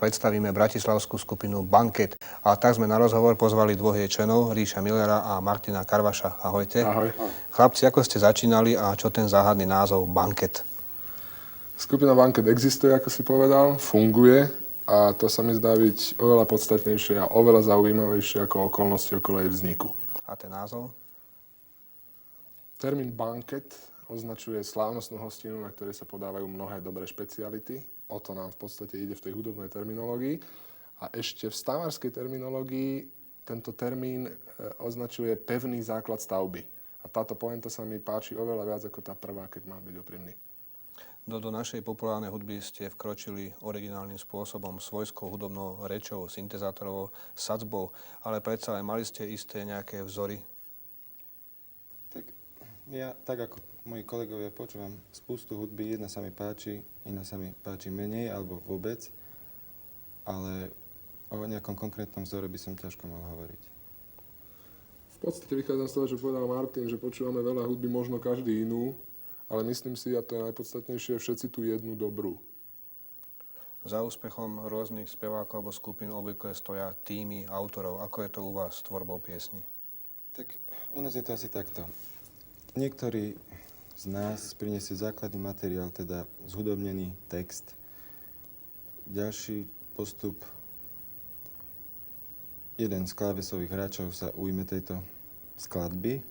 predstavíme bratislavskú skupinu Banket. A tak sme na rozhovor pozvali dvoch jej členov, Ríša Millera a Martina Karvaša. Ahojte. Ahoj. Chlapci, ako ste začínali a čo ten záhadný názov Banket? Skupina Banket existuje, ako si povedal, funguje a to sa mi zdá byť oveľa podstatnejšie a oveľa zaujímavejšie ako okolnosti okolo jej vzniku. A ten názov? Termín banket označuje slávnostnú hostinu, na ktorej sa podávajú mnohé dobré špeciality. O to nám v podstate ide v tej hudobnej terminológii. A ešte v stavárskej terminológii tento termín označuje pevný základ stavby. A táto pointa sa mi páči oveľa viac ako tá prvá, keď mám byť úprimný. Do našej populárnej hudby ste vkročili originálnym spôsobom, svojskou hudobnou rečou, syntezátorovou sadzbou, ale predsa aj mali ste isté nejaké vzory. Tak ja, tak ako moji kolegovia, počúvam spustu hudby, jedna sa mi páči, iná sa mi páči menej alebo vôbec, ale o nejakom konkrétnom vzore by som ťažko mal hovoriť. V podstate vychádzam z toho, čo povedal Martin, že počúvame veľa hudby, možno každý inú, ale myslím si, a to je najpodstatnejšie, všetci tú jednu dobrú. Za úspechom rôznych spevákov alebo skupín obvykle stoja týmy autorov. Ako je to u vás s tvorbou piesní? Tak u nás je to asi takto. Niektorí z nás prinesie základný materiál, teda zhudobnený text. Ďalší postup, jeden z klávesových hráčov sa ujme tejto skladby,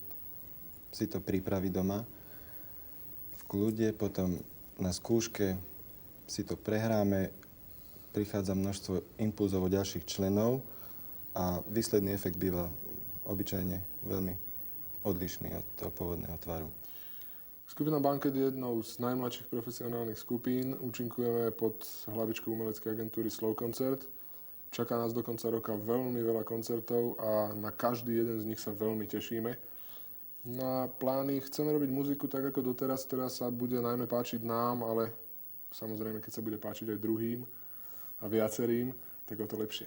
si to pripraví doma v kľude, potom na skúške si to prehráme, prichádza množstvo impulzov od ďalších členov a výsledný efekt býva obyčajne veľmi odlišný od toho pôvodného tvaru. Skupina Banket je jednou z najmladších profesionálnych skupín. Účinkujeme pod hlavičkou umeleckej agentúry Slow Concert. Čaká nás do konca roka veľmi veľa koncertov a na každý jeden z nich sa veľmi tešíme. Na plány chceme robiť muziku tak ako doteraz, ktorá sa bude najmä páčiť nám, ale samozrejme, keď sa bude páčiť aj druhým a viacerým, tak o to lepšie.